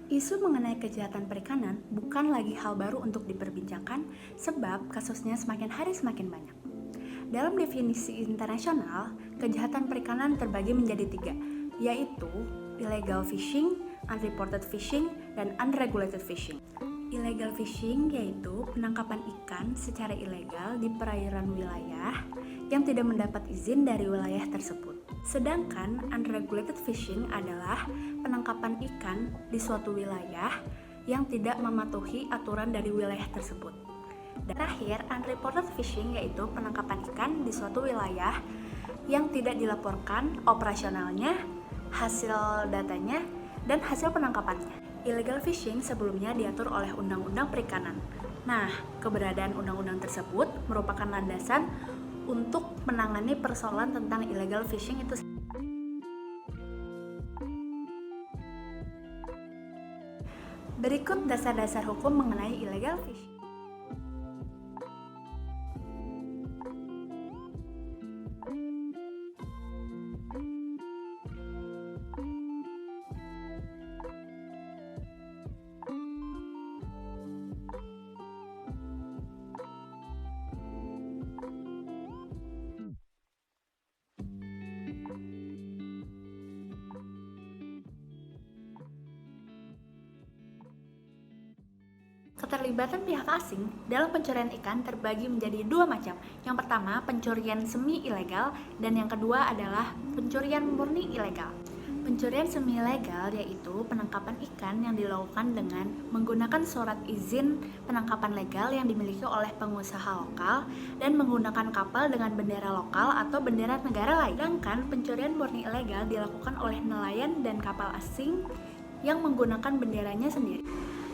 Isu mengenai kejahatan perikanan bukan lagi hal baru untuk diperbincangkan sebab kasusnya semakin hari semakin banyak. Dalam definisi internasional, kejahatan perikanan terbagi menjadi tiga, yaitu illegal fishing, unreported fishing, dan unregulated fishing. Illegal fishing yaitu penangkapan ikan secara ilegal di perairan wilayah yang tidak mendapat izin dari wilayah tersebut. Sedangkan unregulated fishing adalah penangkapan ikan di suatu wilayah yang tidak mematuhi aturan dari wilayah tersebut. Dan terakhir, unreported fishing yaitu penangkapan ikan di suatu wilayah yang tidak dilaporkan operasionalnya, hasil datanya, dan hasil penangkapannya. Illegal fishing sebelumnya diatur oleh Undang-Undang Perikanan. Nah, keberadaan undang-undang tersebut merupakan landasan untuk menangani persoalan tentang illegal fishing itu. Berikut dasar-dasar hukum mengenai illegal fishing. Keterlibatan pihak asing dalam pencurian ikan terbagi menjadi dua macam. Yang pertama, pencurian semi ilegal, dan yang kedua adalah pencurian murni ilegal. Pencurian semi ilegal yaitu penangkapan ikan yang dilakukan dengan menggunakan surat izin penangkapan legal yang dimiliki oleh pengusaha lokal dan menggunakan kapal dengan bendera lokal atau bendera negara lain. Sedangkan pencurian murni ilegal dilakukan oleh nelayan dan kapal asing yang menggunakan benderanya sendiri.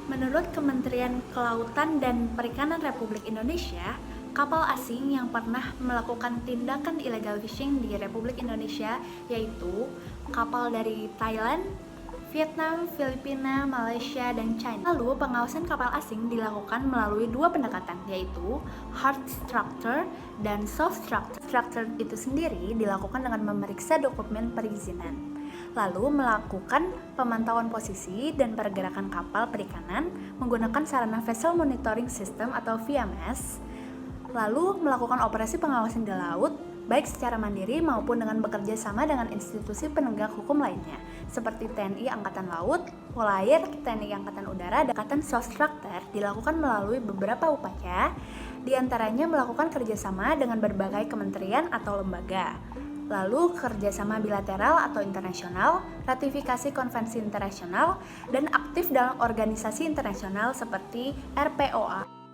Menurut Kementerian Kelautan dan Perikanan Republik Indonesia, kapal asing yang pernah melakukan tindakan illegal fishing di Republik Indonesia yaitu kapal dari Thailand, Vietnam, Filipina, Malaysia, dan China. Lalu, pengawasan kapal asing dilakukan melalui dua pendekatan, yaitu hard structure dan soft structure. Structure itu sendiri dilakukan dengan memeriksa dokumen perizinan, lalu melakukan pemantauan posisi dan pergerakan kapal perikanan menggunakan sarana Vessel Monitoring System atau VMS, lalu melakukan operasi pengawasan di laut baik secara mandiri maupun dengan bekerja sama dengan institusi penegak hukum lainnya seperti TNI Angkatan Laut, Polair, TNI Angkatan Udara, dan Angkatan Soft Structure dilakukan melalui beberapa upaya, diantaranya melakukan kerjasama dengan berbagai kementerian atau lembaga, lalu kerjasama bilateral atau internasional, ratifikasi konvensi internasional, dan aktif dalam organisasi internasional seperti RPOA.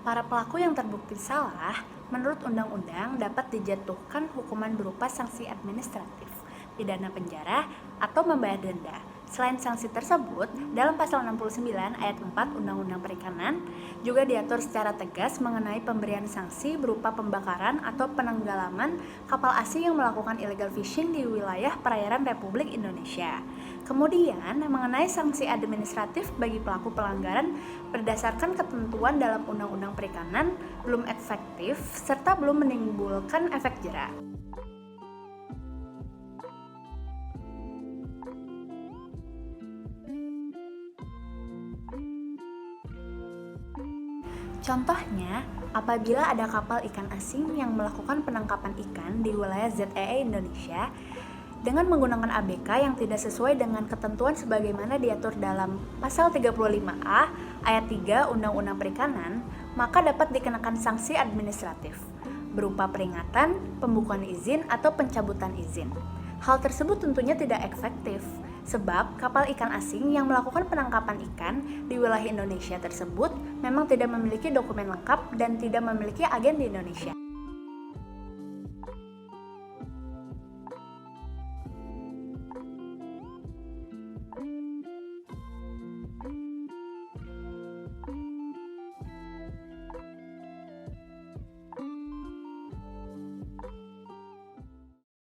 Para pelaku yang terbukti salah, menurut undang-undang dapat dijatuhkan hukuman berupa sanksi administratif, pidana penjara, atau membayar denda. Selain sanksi tersebut, dalam pasal 69 ayat 4 Undang-Undang Perikanan juga diatur secara tegas mengenai pemberian sanksi berupa pembakaran atau penenggelaman kapal asing yang melakukan illegal fishing di wilayah perairan Republik Indonesia. Kemudian, mengenai sanksi administratif bagi pelaku pelanggaran berdasarkan ketentuan dalam Undang-Undang Perikanan belum efektif serta belum menimbulkan efek jera. Contohnya, apabila ada kapal ikan asing yang melakukan penangkapan ikan di wilayah ZEE Indonesia dengan menggunakan ABK yang tidak sesuai dengan ketentuan sebagaimana diatur dalam pasal 35A ayat 3 Undang-Undang Perikanan, maka dapat dikenakan sanksi administratif berupa peringatan, pembukuan izin, atau pencabutan izin. Hal tersebut tentunya tidak efektif, sebab kapal ikan asing yang melakukan penangkapan ikan di wilayah Indonesia tersebut memang tidak memiliki dokumen lengkap dan tidak memiliki agen di Indonesia.